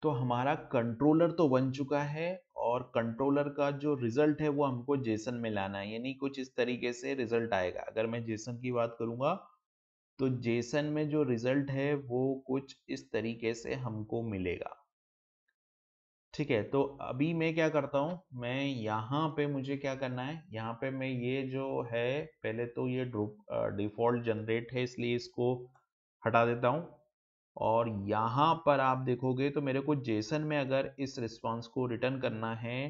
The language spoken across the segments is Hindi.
तो हमारा कंट्रोलर तो बन चुका है और कंट्रोलर का जो रिजल्ट है वो हमको जेसन में लाना है, यानी कुछ इस तरीके से रिजल्ट आएगा। अगर मैं जेसन की बात करूंगा तो जेसन में जो रिजल्ट है वो कुछ इस तरीके से हमको मिलेगा। ठीक है, तो अभी मैं क्या करता हूँ, मैं यहाँ पे मुझे क्या करना है, यहाँ पे मैं ये जो है पहले तो ये डिफॉल्ट जनरेट है इसलिए इसको हटा देता हूँ। और यहाँ पर आप देखोगे तो मेरे को जेसन में अगर इस रिस्पॉन्स को रिटर्न करना है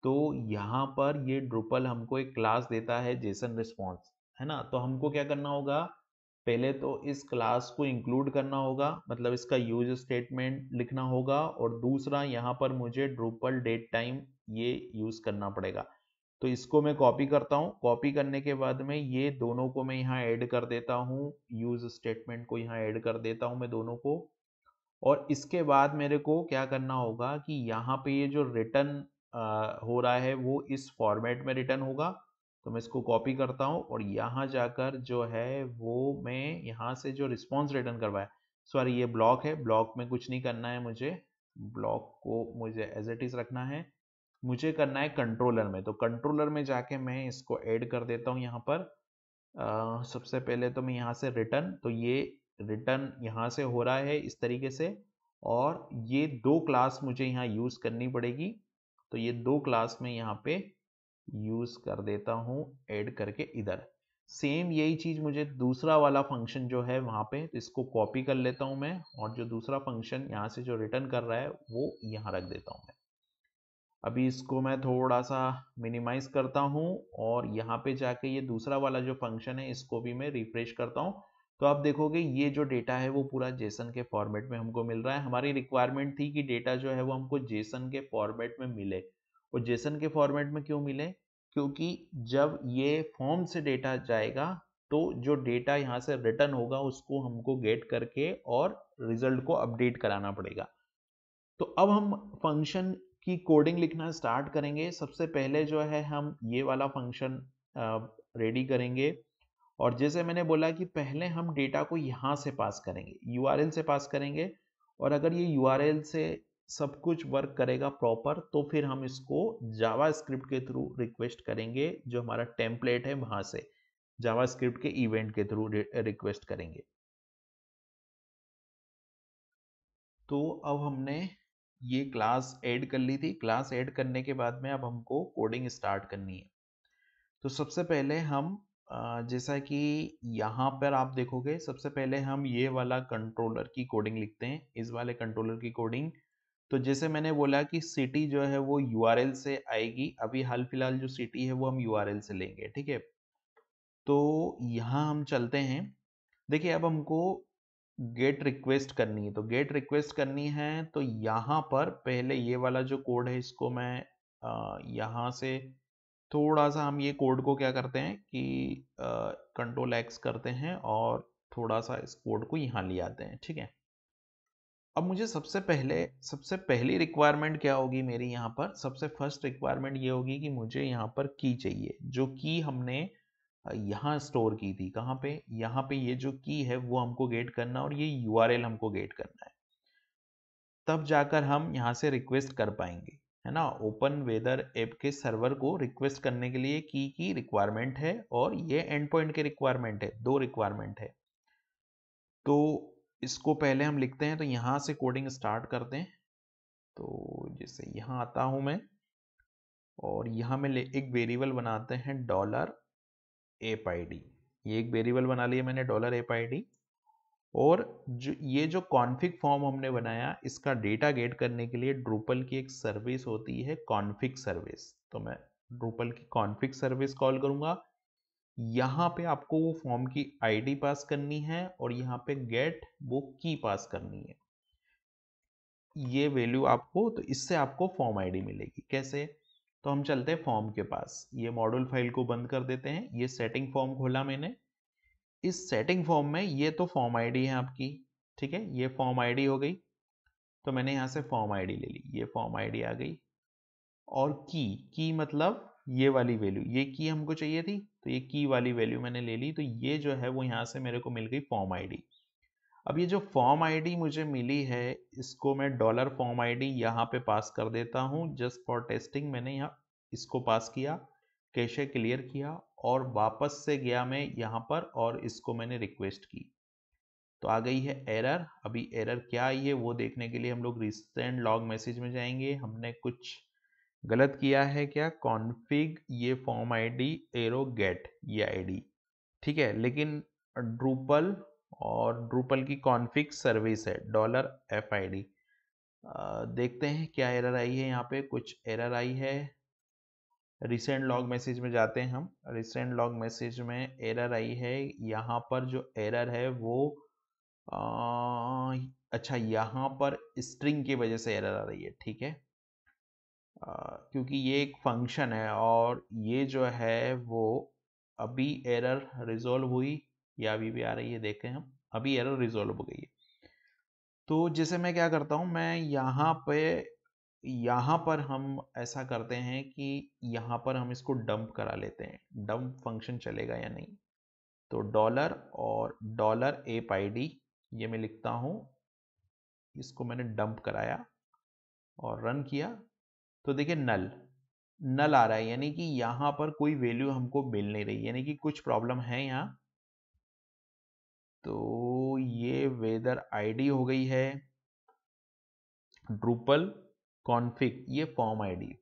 तो यहाँ पर ये ड्रुपल हमको एक क्लास देता है जेसन रिस्पॉन्स, है ना। तो हमको क्या करना होगा, पहले तो इस क्लास को इंक्लूड करना होगा, मतलब इसका यूज स्टेटमेंट लिखना होगा, और दूसरा यहाँ पर मुझे ड्रुपल डेट टाइम ये यूज करना पड़ेगा। तो इसको मैं कॉपी करता हूँ, कॉपी करने के बाद में ये दोनों को मैं यहाँ ऐड कर देता हूँ, यूज स्टेटमेंट को यहाँ ऐड कर देता हूँ मैं दोनों को। और इसके बाद मेरे को क्या करना होगा कि यहाँ पे ये जो रिटर्न हो रहा है वो इस फॉर्मेट में रिटर्न होगा। तो मैं इसको कॉपी करता हूँ और यहाँ जाकर जो है वो मैं यहाँ से जो रिस्पॉन्स रिटर्न करवाया, सॉरी ये ब्लॉक है, ब्लॉक में कुछ नहीं करना है मुझे, ब्लॉक को मुझे एज इट इज रखना है, मुझे करना है कंट्रोलर में। तो कंट्रोलर में जाके मैं इसको ऐड कर देता हूँ यहाँ पर। सबसे पहले तो मैं यहाँ से रिटर्न, तो ये रिटर्न यहाँ से हो रहा है इस तरीके से, और ये दो क्लास मुझे यहाँ यूज करनी पड़ेगी। तो ये दो क्लास में यहाँ पे यूज कर देता हूँ ऐड करके इधर। सेम यही चीज मुझे दूसरा वाला फंक्शन जो है वहां पे, इसको कॉपी कर लेता हूँ मैं, और जो दूसरा फंक्शन यहाँ से जो रिटर्न कर रहा है वो यहाँ रख देता हूँ मैं। अभी इसको मैं थोड़ा सा मिनिमाइज करता हूँ और यहाँ पे जाके ये दूसरा वाला जो फंक्शन है इसको भी मैं रिफ्रेश करता हूँ। तो आप देखोगे ये जो डेटा है वो पूरा जेसन के फॉर्मेट में हमको मिल रहा है। हमारी रिक्वायरमेंट थी कि डेटा जो है वो हमको जेसन के फॉर्मेट में मिले, और जेसन के फॉर्मेट में क्यों मिले, क्योंकि जब ये फॉर्म से डेटा जाएगा तो जो डेटा यहाँ से रिटर्न होगा उसको हमको गेट करके और रिजल्ट को अपडेट कराना पड़ेगा। तो अब हम फंक्शन की कोडिंग लिखना स्टार्ट करेंगे। सबसे पहले जो है हम ये वाला फंक्शन रेडी करेंगे, और जैसे मैंने बोला कि पहले हम डेटा को यहाँ से पास करेंगे, यूआरएल से पास करेंगे, और अगर ये यूआरएल से सब कुछ वर्क करेगा प्रॉपर तो फिर हम इसको जावा स्क्रिप्ट के थ्रू रिक्वेस्ट करेंगे, जो हमारा टेम्पलेट है वहां से जावा स्क्रिप्ट के इवेंट के थ्रू रिक्वेस्ट करेंगे। तो अब हमने ये क्लास ऐड कर ली थी, क्लास ऐड करने के बाद में अब हमको कोडिंग स्टार्ट करनी है। तो सबसे पहले हम जैसा कि यहाँ पर आप देखोगे, सबसे पहले हम ये वाला कंट्रोलर की कोडिंग लिखते हैं, इस वाले कंट्रोलर की कोडिंग। तो जैसे मैंने बोला कि सिटी जो है वो यूआरएल से आएगी, अभी हाल फिलहाल जो सिटी है वो हम यूआरएल से लेंगे, ठीक है। तो यहाँ हम चलते हैं, देखिए अब हमको गेट रिक्वेस्ट करनी है। तो गेट रिक्वेस्ट करनी है तो यहाँ पर पहले ये वाला जो कोड है इसको मैं यहाँ से थोड़ा सा, हम ये कोड को क्या करते हैं कि कंट्रोल एक्स करते हैं और थोड़ा सा इस कोड को यहाँ ले आते हैं, ठीक है। अब मुझे सबसे पहली रिक्वायरमेंट क्या होगी मेरी, यहाँ पर सबसे फर्स्ट रिक्वायरमेंट ये होगी कि मुझे यहाँ पर की चाहिए, जो की हमने यहाँ स्टोर की थी, कहाँ पे, यहाँ पे ये जो की है वो हमको गेट करना, और ये यूआरएल हमको गेट करना है, तब जाकर हम यहाँ से रिक्वेस्ट कर पाएंगे, है ना। ओपन वेदर ऐप के सर्वर को रिक्वेस्ट करने के लिए की रिक्वायरमेंट है, और ये एंड पॉइंट के रिक्वायरमेंट है, दो रिक्वायरमेंट है। तो इसको पहले हम लिखते हैं, तो यहाँ से कोडिंग स्टार्ट करते हैं। तो जैसे यहाँ आता हूँ मैं, और यहाँ में एक वेरिएबल बनाते हैं $app, ये एक वेरिएबल बना लिया मैंने $app। और जो ये जो कॉन्फ़िग फॉर्म हमने बनाया, इसका डेटा गेट करने के लिए ड्रूपल की एक सर्विस होती है कॉन्फ़िग सर्विस। तो मैं ड्रूपल की कॉन्फ़िग सर्विस कॉल करूँगा। यहाँ पे आपको वो फॉर्म की आईडी पास करनी है, और यहाँ पे गेट वो की पास करनी है, ये वैल्यू आपको, तो इससे आपको फॉर्म आईडी मिलेगी। कैसे, तो हम चलते हैं फॉर्म के पास, ये मॉड्यूल फाइल को बंद कर देते हैं, ये सेटिंग फॉर्म खोला मैंने। इस सेटिंग फॉर्म में ये तो फॉर्म आईडी है आपकी, ठीक है, ये फॉर्म आईडी हो गई। तो मैंने यहाँ से फॉर्म आईडी ले ली, ये फॉर्म आईडी आ गई। और की मतलब ये वाली वैल्यू, ये की हमको चाहिए थी, तो ये की वाली वैल्यू मैंने ले ली, तो ये जो है वो यहाँ से मेरे को मिल गई फॉर्म आईडी। अब ये जो फॉर्म आईडी मुझे मिली है इसको मैं डॉलर फॉर्म आईडी यहाँ पे पास कर देता हूँ जस्ट फॉर टेस्टिंग। मैंने यहाँ इसको पास किया, कैशे क्लियर किया और वापस से गया मैं यहाँ पर और इसको मैंने रिक्वेस्ट की तो आ गई है एरर। अभी एरर क्या आई है वो देखने के लिए हम लोग रिसेंट लॉग मैसेज में जाएंगे। हमने कुछ गलत किया है क्या, कॉन्फ़िग ये फॉर्म आईडी एरो गेट ये आईडी ठीक है, लेकिन ड्रूपल और ड्रूपल की कॉन्फ़िग सर्विस है $FID। देखते हैं क्या एरर आई है। यहाँ पे कुछ एरर आई है। रिसेंट लॉग मैसेज में जाते हैं हम। रिसेंट लॉग मैसेज में एरर आई है। यहाँ पर जो एरर है वो अच्छा यहाँ पर स्ट्रिंग की वजह से एरर आ रही है ठीक है। क्योंकि ये एक फंक्शन है और ये जो है वो अभी एरर रिजॉल्व हुई या अभी भी आ रही है, देखें हम। अभी एरर रिजॉल्व हो गई है। तो जैसे मैं क्या करता हूँ, मैं यहाँ पर हम ऐसा करते हैं कि यहाँ पर हम इसको डंप करा लेते हैं। डंप फंक्शन चलेगा या नहीं, तो डॉलर और $APID ये मैं लिखता हूँ। इसको मैंने डंप कराया और रन किया तो देखिए नल आ रहा है, यानी कि यहाँ पर कोई वैल्यू हमको मिल नहीं रही, यानी कि कुछ प्रॉब्लम है यहाँ। तो ये वेदर आईडी हो गई है ड्रूपल कॉन्फ़िग ये फॉर्म आईडी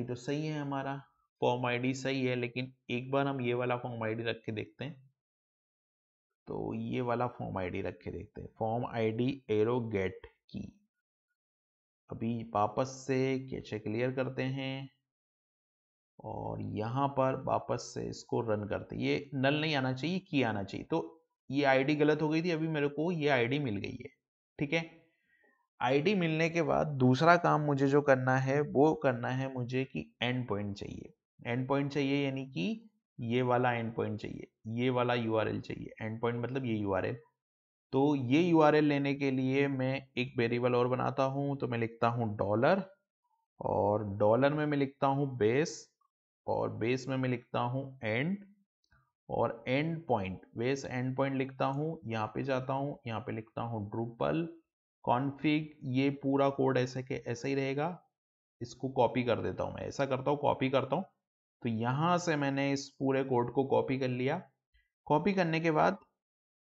तो सही है हमारा। फॉर्म आईडी सही है, लेकिन एक बार हम ये वाला फॉर्म आईडी रख के देखते हैं। तो ये वाला फॉर्म आईडी रख के देखते हैं, फॉर्म आईडी एरो गेट की। अभी वापस से कैचे क्लियर करते हैं और यहाँ पर वापस से इसको रन करते हैं। ये नल नहीं आना चाहिए, की आना चाहिए। तो ये आईडी गलत हो गई थी, अभी मेरे को ये आईडी मिल गई है ठीक है। आईडी मिलने के बाद दूसरा काम मुझे जो करना है वो करना है मुझे कि एंड पॉइंट चाहिए। एंड पॉइंट चाहिए यानी कि ये वाला एंड पॉइंट चाहिए, ये वाला यूआरएल चाहिए। एंड पॉइंट मतलब ये यूआरएल। तो ये यूआरएल लेने के लिए मैं एक वेरिएबल और बनाता हूँ। तो मैं लिखता हूँ डॉलर और डॉलर में मैं लिखता हूँ बेस और बेस में मैं लिखता हूँ एंड और and point base and point लिखता हूँ। यहाँ पे जाता हूँ, यहाँ पे लिखता हूँ ड्रूपल कॉन्फ़िग। ये पूरा कोड ऐसे के ऐसा ही रहेगा। इसको कॉपी कर देता हूँ, मैं ऐसा करता हूँ कॉपी करता हूँ। तो यहाँ से मैंने इस पूरे कोड को कॉपी कर लिया। कॉपी करने के बाद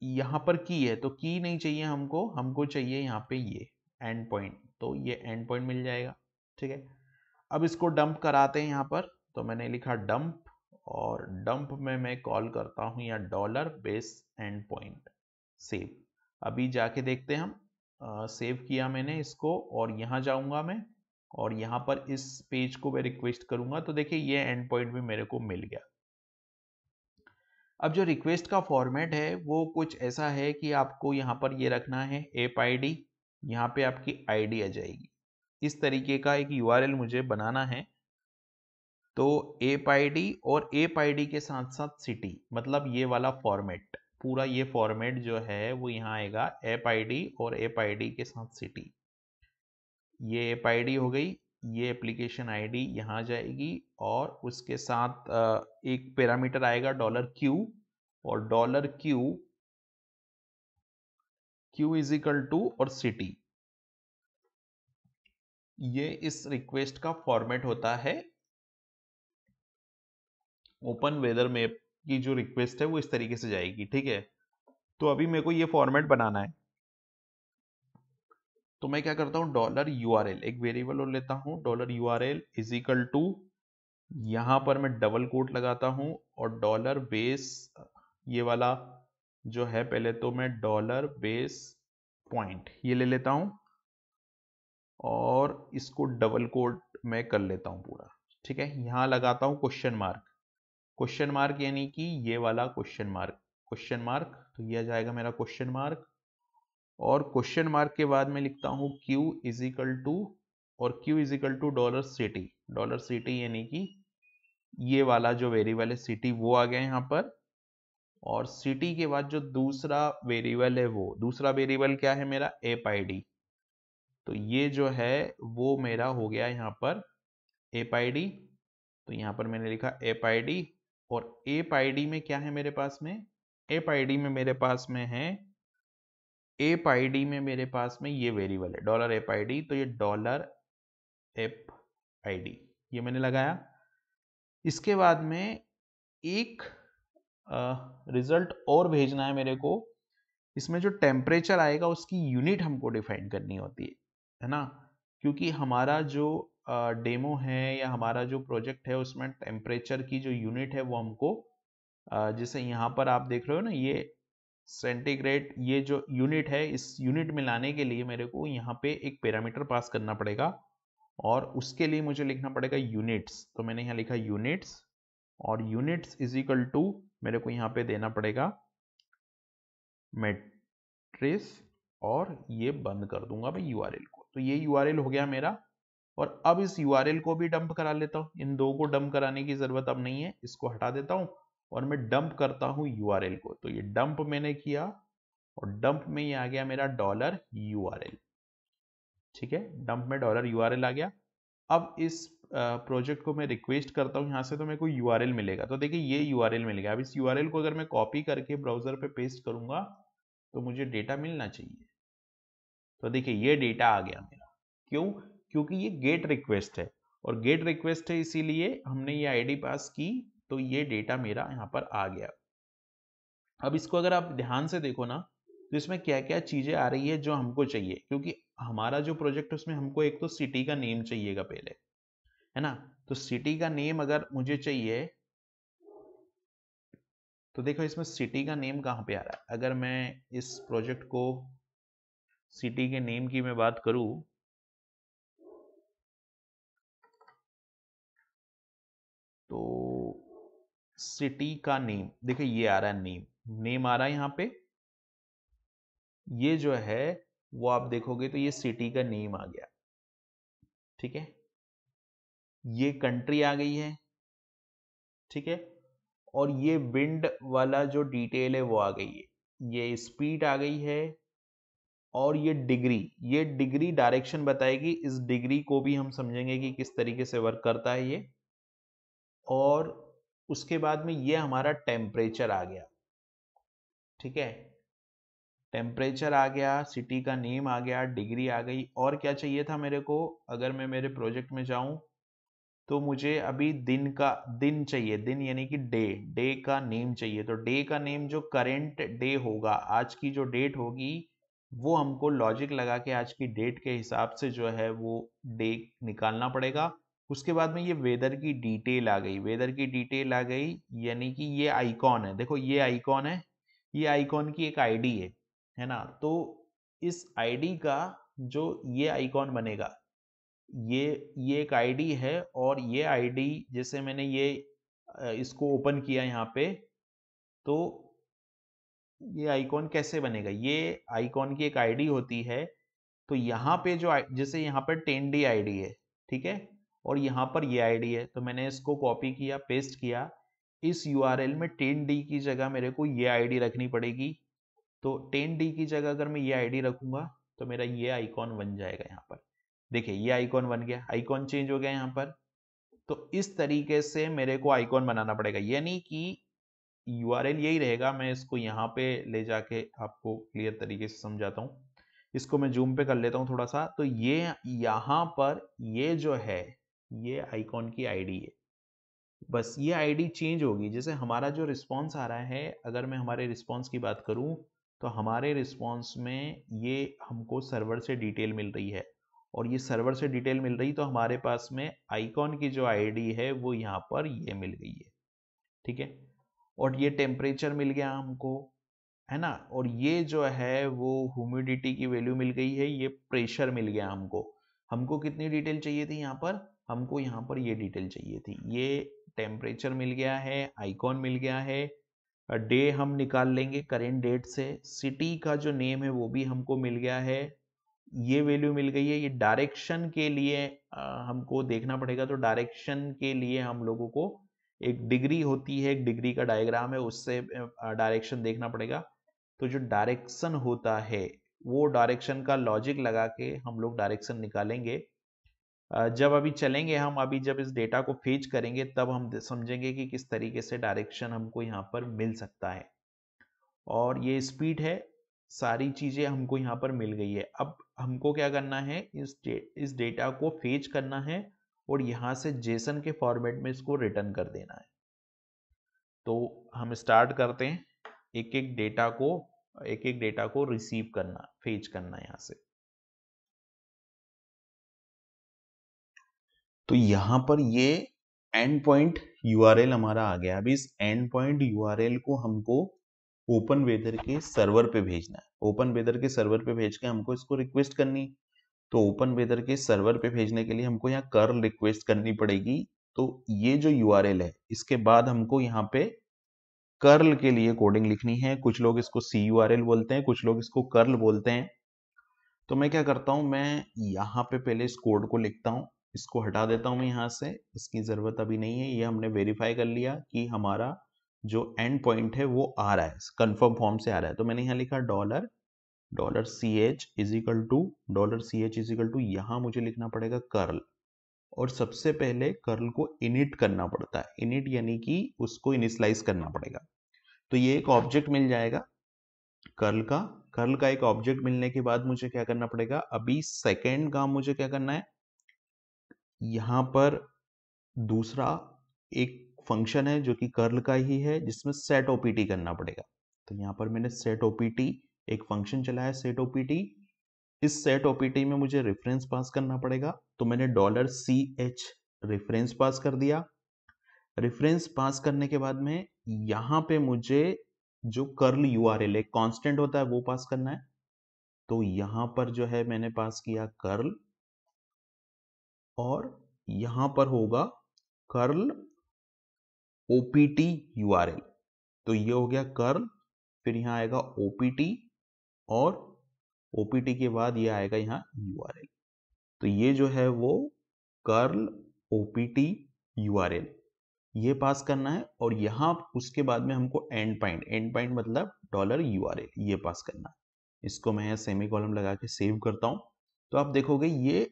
यहाँ पर की है तो की नहीं चाहिए हमको, हमको चाहिए यहाँ पे ये एंड पॉइंट। तो ये एंड पॉइंट मिल जाएगा ठीक है। अब इसको डंप कराते हैं यहाँ पर। तो मैंने लिखा डंप और डंप में मैं कॉल करता हूँ या dollar base and point save. अभी जाके देखते हैं हम। सेव किया मैंने इसको और यहाँ जाऊँगा मैं और यहाँ पर इस पेज को मैं रिक्वेस्ट करूँगा तो देखिए ये एंड पॉइंट भी मेरे को मिल गया। अब जो रिक्वेस्ट का फॉर्मेट है वो कुछ ऐसा है कि आपको यहाँ पर ये रखना है APID, यहाँ पे आपकी आईडी आ जाएगी। इस तरीके का एक यूआरएल मुझे बनाना है। तो APID और APID के साथ साथ सिटी, मतलब ये वाला फॉर्मेट, पूरा ये फॉर्मेट जो है वो यहाँ आएगा APID और APID के साथ सिटी। ये APID हो गई, ये एप्लीकेशन आईडी यहाँ जाएगी और उसके साथ एक पैरामीटर आएगा $Q और Q इज इक्वल टू और सिटी। ये इस रिक्वेस्ट का फॉर्मेट होता है। ओपन वेदर मैप की जो रिक्वेस्ट है वो इस तरीके से जाएगी ठीक है। तो अभी मेरे को ये फॉर्मेट बनाना है। तो मैं क्या करता हूँ, $URL एक वेरिएबल और लेता हूँ, $URL इज इक्वल टू, यहाँ पर मैं डबल कोट लगाता हूँ और डॉलर बेस ये वाला जो है, पहले तो मैं डॉलर बेस पॉइंट ये ले लेता हूँ और इसको डबल कोट में कर लेता हूँ पूरा ठीक है। यहाँ लगाता हूँ क्वेश्चन मार्क यानी कि ये वाला क्वेश्चन मार्क। तो ये आ जाएगा मेरा क्वेश्चन मार्क और क्वेश्चन मार्क के बाद मैं लिखता हूँ Q इज इक्वल टू और Q is equal to $CT यानी कि ये वाला जो वेरिएबल है सिटी वो आ गया यहाँ पर। और सिटी के बाद जो दूसरा वेरिएबल है वो दूसरा वेरिएबल क्या है मेरा, APID। तो ये जो है वो मेरा हो गया यहाँ पर APID। तो यहाँ पर मैंने लिखा APID और APID में क्या है मेरे पास में, APID में मेरे पास में है एप आईडी में मेरे पास में ये वेरिएबल है डॉलर एप आईडी, तो ये डॉलर एप आईडी ये मैंने लगाया। इसके बाद में एक रिजल्ट और भेजना है मेरे को। इसमें जो टेम्परेचर आएगा उसकी यूनिट हमको डिफाइन करनी होती है ना, क्योंकि हमारा जो डेमो है या हमारा जो प्रोजेक्ट है उसमें टेम्परेचर की जो यूनिट है वो हमको जैसे यहाँ पर आप देख रहे हो ना, ये सेंटीग्रेड, ये जो यूनिट है, इस यूनिट में लाने के लिए मेरे को यहाँ पे एक पैरामीटर पास करना पड़ेगा और उसके लिए मुझे लिखना पड़ेगा यूनिट्स। तो मैंने यहाँ लिखा यूनिट्स, और यूनिट्स इज इक्वल टू मेरे को यहाँ पे देना पड़ेगा मैट्रिक्स, और ये बंद कर दूंगा भाई यूआरएल को। तो ये यूआरएल हो गया मेरा, और अब इस यूआरएल को भी डंप करा लेता हूँ। इन दो को डंप कराने की जरूरत अब नहीं है, इसको हटा देता हूँ और मैं डंप करता हूँ यूआरएल को। तो ये डंप मैंने किया और डंप में ये आ गया मेरा डॉलर यूआरएल। ठीक है, डंप में डॉलर यूआरएल आ गया। अब इस प्रोजेक्ट को मैं रिक्वेस्ट करता हूँ यहाँ से, तो मेरे को यूआरएल मिलेगा। तो देखिए ये यूआरएल मिल गया। अब इस यूआरएल को अगर मैं कॉपी करके ब्राउजर पे पेस्ट करूंगा तो मुझे डेटा मिलना चाहिए। तो देखिए ये डेटा आ गया मेरा। क्यों? क्योंकि ये गेट रिक्वेस्ट है, और गेट रिक्वेस्ट है इसीलिए हमने ये आईडी पास की, तो ये डेटा मेरा यहाँ पर आ गया। अब इसको अगर आप ध्यान से देखो ना, तो इसमें क्या क्या चीजें आ रही है जो हमको चाहिए, क्योंकि हमारा जो प्रोजेक्ट है उसमें हमको एक तो सिटी का नेम चाहिएगा पहले, है ना। तो सिटी का नेम अगर मुझे चाहिए, तो देखो इसमें सिटी का नेम कहाँ पे आ रहा है। अगर मैं इस प्रोजेक्ट को सिटी के नेम की मैं बात करूं, तो सिटी का नेम देखिए ये आ रहा है, नेम आ रहा है यहाँ पे। ये जो है वो आप देखोगे तो ये सिटी का नेम आ गया। ठीक है, ये कंट्री आ गई है। ठीक है, और ये विंड वाला जो डिटेल है वो आ गई है, ये स्पीड आ गई है, और ये डिग्री डायरेक्शन बताएगी। इस डिग्री को भी हम समझेंगे कि किस तरीके से वर्क करता है ये। और उसके बाद में ये हमारा टेम्परेचर आ गया। ठीक है, टेम्परेचर आ गया, सिटी का नेम आ गया, डिग्री आ गई। और क्या चाहिए था मेरे को? अगर मैं मेरे प्रोजेक्ट में जाऊं तो मुझे अभी दिन चाहिए, दिन यानी कि डे का नेम चाहिए। तो डे का नेम जो करेंट डे होगा, आज की जो डेट होगी, वो हमको लॉजिक लगा के आज की डेट के हिसाब से जो है वो डे निकालना पड़ेगा। उसके बाद में ये वेदर की डिटेल आ गई, वेदर की डिटेल आ गई, यानी कि ये आइकॉन है, देखो ये आइकॉन है, ये आइकॉन की एक आईडी है ना। तो इस आईडी का जो ये आइकॉन बनेगा, ये एक आईडी है, और ये आईडी जैसे मैंने ये इसको ओपन किया यहाँ पे, तो ये आइकॉन कैसे बनेगा? ये आइकॉन की एक आईडी होती है। तो यहाँ पे जो जैसे यहाँ पर 10D आईडी है, ठीक है, और यहाँ पर ये आईडी है, तो मैंने इसको कॉपी किया, पेस्ट किया। इस यूआरएल में 10D की जगह मेरे को ये आईडी रखनी पड़ेगी। तो 10D की जगह अगर मैं ये आईडी रखूंगा तो मेरा ये आइकॉन बन जाएगा यहाँ पर। देखिए ये आइकॉन बन गया, आइकॉन चेंज हो गया यहाँ पर। तो इस तरीके से मेरे को आइकॉन बनाना पड़ेगा, यानी कि यूआरएल यही रहेगा। मैं इसको यहाँ पे ले जाके आपको क्लियर तरीके से समझाता हूँ। इसको मैं जूम पे कर लेता हूँ थोड़ा सा। तो ये यहाँ पर ये जो है ये आइकॉन की आईडी है। बस ये आईडी चेंज होगी। जैसे हमारा जो रिस्पॉन्स आ रहा है, अगर मैं हमारे रिस्पॉन्स की बात करूं, तो हमारे रिस्पॉन्स में ये हमको सर्वर से डिटेल मिल रही है, और ये सर्वर से डिटेल मिल रही, तो हमारे पास में आइकॉन की जो आईडी है वो यहाँ पर ये मिल गई है। ठीक है, और ये टेम्परेचर मिल गया हमको, है ना। और ये जो है वो ह्यूमिडिटी की वैल्यू मिल गई है, ये प्रेशर मिल गया हमको। हमको कितनी डिटेल चाहिए थी यहाँ पर? हमको यहाँ पर ये डिटेल चाहिए थी। ये टेम्परेचर मिल गया है, आइकॉन मिल गया है, डे हम निकाल लेंगे करेंट डेट से, सिटी का जो नेम है वो भी हमको मिल गया है, ये वैल्यू मिल गई है। ये डायरेक्शन के लिए हमको देखना पड़ेगा। तो डायरेक्शन के लिए हम लोगों को एक डिग्री होती है, एक डिग्री का डायग्राम है, उससे डायरेक्शन देखना पड़ेगा। तो जो डायरेक्शन होता है वो डायरेक्शन का लॉजिक लगा के हम लोग डायरेक्शन निकालेंगे। जब अभी चलेंगे हम, अभी जब इस डेटा को फेच करेंगे तब हम समझेंगे कि किस तरीके से डायरेक्शन हमको यहाँ पर मिल सकता है। और ये स्पीड है, सारी चीजें हमको यहाँ पर मिल गई है। अब हमको क्या करना है, इस डेटा को फेच करना है और यहाँ से जेसन के फॉर्मेट में इसको रिटर्न कर देना है। तो हम स्टार्ट करते हैं एक एक डेटा को रिसीव करना, फेच करना यहाँ से। तो यहाँ पर ये एंड पॉइंट यूआरएल हमारा आ गया। अभी इस एंड पॉइंट यूआरएल को हमको ओपन वेदर के सर्वर पे भेजना है। ओपन वेदर के सर्वर पे भेज के हमको इसको रिक्वेस्ट करनी। तो ओपन वेदर के सर्वर पे भेजने के लिए हमको यहाँ कर्ल रिक्वेस्ट करनी पड़ेगी। तो ये जो यूआरएल है, इसके बाद हमको यहाँ पे कर्ल के लिए कोडिंग लिखनी है। कुछ लोग इसको CURL बोलते हैं, कुछ लोग इसको कर्ल बोलते हैं। तो मैं क्या करता हूँ, मैं यहाँ पे पहले इस कोड को लिखता हूँ, इसको हटा देता हूँ मैं यहाँ से, इसकी ज़रूरत अभी नहीं है। ये हमने वेरीफाई कर लिया कि हमारा जो एंड पॉइंट है वो आ रहा है, कंफर्म फॉर्म से आ रहा है। तो मैंने यहाँ लिखा $CH इज इक्वल टू यहाँ मुझे लिखना पड़ेगा कर्ल। और सबसे पहले कर्ल को इनिट करना पड़ता है। इनिट यानी कि उसको इनिशलाइज करना पड़ेगा। तो ये एक ऑब्जेक्ट मिल जाएगा कर्ल का एक ऑब्जेक्ट मिलने के बाद मुझे क्या करना पड़ेगा, अभी सेकेंड काम मुझे क्या करना है, यहाँ पर दूसरा एक फंक्शन है जो कि कर्ल का ही है, जिसमें सेट ओपीटी करना पड़ेगा। तो यहाँ पर मैंने सेट ओपीटी एक फंक्शन चलाया, सेट ओपीटी। इस सेट ओपीटी में मुझे रेफरेंस पास करना पड़ेगा। तो मैंने $CH रेफरेंस पास कर दिया। रेफरेंस पास करने के बाद में यहाँ पे मुझे जो कर्ल यूआरएल एक कांस्टेंट होता है वो पास करना है। तो यहाँ पर जो है मैंने पास किया कर्ल, और यहाँ पर होगा कर्ल ओपीटी यूआरएल। तो ये हो गया कर्ल, फिर यहाँ आएगा ओपीटी, और ओपीटी के बाद ये आएगा यहाँ यूआरएल। तो ये जो है वो कर्ल ओपीटी यूआरएल ये पास करना है। और यहाँ उसके बाद में हमको एंड पॉइंट मतलब $URL ये पास करना है। इसको मैं सेमीकोलन लगा के सेव करता हूँ। तो आप देखोगे ये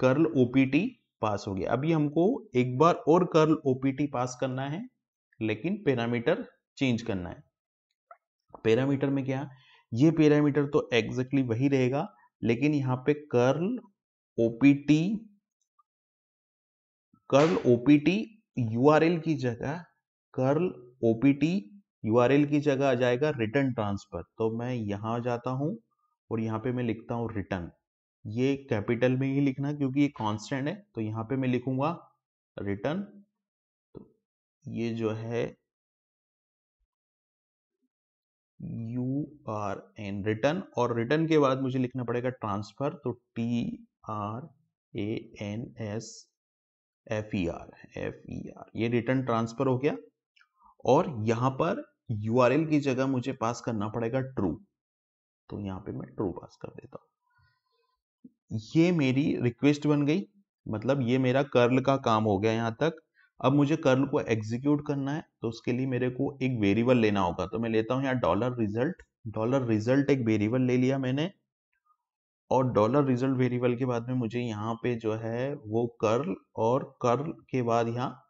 कर्ल ओपीटी पास हो गया। अभी हमको एक बार और कर्ल ओपीटी पास करना है, लेकिन पैरामीटर चेंज करना है। पैरामीटर में क्या, ये पैरामीटर तो एग्जैक्टली वही रहेगा, लेकिन यहाँ पे कर्ल ओपीटी यूआरएल की जगह आ जाएगा रिटर्न ट्रांसफर। तो मैं यहाँ जाता हूँ और यहाँ पे मैं लिखता हूँ रिटर्न। ये कैपिटल में ही लिखना क्योंकि ये कांस्टेंट है। तो यहाँ पे मैं लिखूंगा रिटर्न। तो ये जो है URN रिटर्न, और रिटर्न के बाद मुझे लिखना पड़ेगा ट्रांसफर। तो TRANSFER ये रिटर्न ट्रांसफर हो गया। और यहाँ पर URL की जगह मुझे पास करना पड़ेगा ट्रू। तो यहाँ पे मैं ट्रू पास कर देता हूँ। ये मेरी रिक्वेस्ट बन गई, मतलब ये मेरा कर्ल का काम हो गया यहाँ तक। अब मुझे कर्ल को एग्जीक्यूट करना है, तो उसके लिए मेरे को एक वेरिएबल लेना होगा। तो मैं लेता हूँ यहाँ $रिजल्ट एक वेरिएबल ले लिया मैंने। और $रिजल्ट वेरिएबल के बाद में मुझे यहाँ पे जो है वो कर्ल, और कर्ल के बाद यहाँ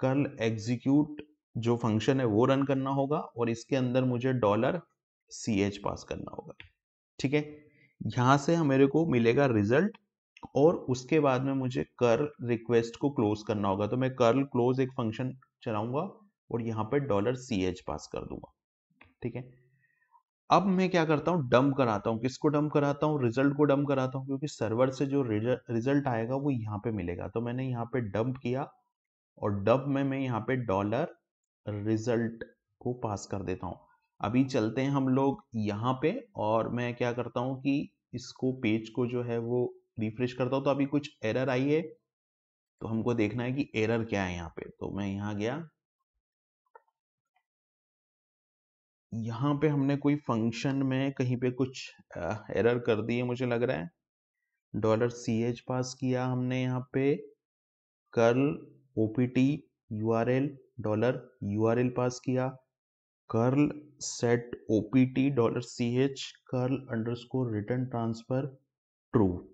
कर्ल एग्जीक्यूट जो फंक्शन है वो रन करना होगा, और इसके अंदर मुझे $CH पास करना होगा। ठीक है, यहाँ से मेरे को मिलेगा रिजल्ट, और उसके बाद में मुझे कर्ल रिक्वेस्ट को क्लोज करना होगा। तो मैं कर्ल क्लोज एक फंक्शन चलाऊंगा और यहाँ पे $CH पास कर दूंगा। ठीक है, अब मैं क्या करता हूँ, डंप कराता हूँ। किसको डंप कराता हूँ, रिजल्ट को डंप कराता हूँ, क्योंकि सर्वर से जो रिजल्ट आएगा वो यहाँ पे मिलेगा। तो मैंने यहाँ पे डंप किया, और डंप में मैं यहाँ पे $रिजल्ट को पास कर देता हूँ। अभी चलते हैं हम लोग यहाँ पे, और मैं क्या करता हूँ कि इसको पेज को जो है वो रिफ्रेश करता हूँ। तो अभी कुछ एरर आई है, तो हमको देखना है कि एरर क्या है यहाँ पे। तो मैं यहाँ गया, यहाँ पे हमने कोई फंक्शन में कहीं पे कुछ एरर कर दी है मुझे लग रहा है। $CH पास किया हमने यहाँ पे, कर्ल ओपीटी यूआरएल $URL पास किया, curl set OPT $CH curl underscore return transfer true.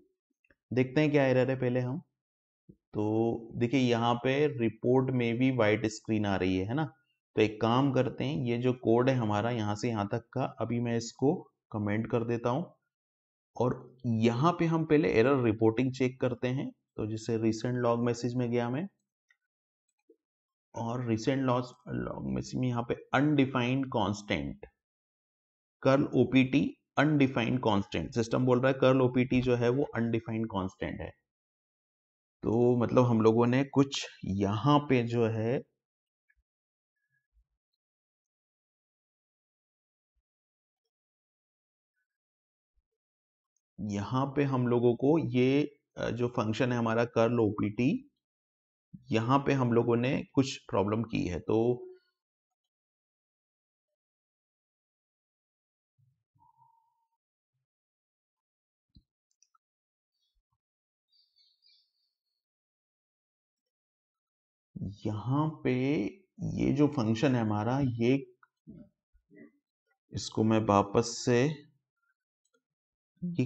देखते हैं क्या एरर है पहले हम। तो देखिए यहाँ पे रिपोर्ट में भी वाइट स्क्रीन आ रही है ना। तो एक काम करते हैं, ये जो कोड है हमारा यहाँ से यहाँ तक का, अभी मैं इसको कमेंट कर देता हूं और यहां पे हम पहले एरर रिपोर्टिंग चेक करते हैं। तो जैसे रिसेंट लॉग मैसेज में गया मैं और रिसेंट लॉग मैसेज में यहाँ पे undefined constant curl OPT undefined constant, system बोल रहा है कर्ल ओपीटी जो है वो अनडिफाइंड कांस्टेंट है। तो मतलब हम लोगों ने कुछ यहां पे जो है यहां पे हम लोगों को ये जो फंक्शन है हमारा कर्ल ओपीटी, यहां पे हम लोगों ने कुछ प्रॉब्लम की है। तो यहां पे ये जो फंक्शन है हमारा, ये इसको मैं वापस से ये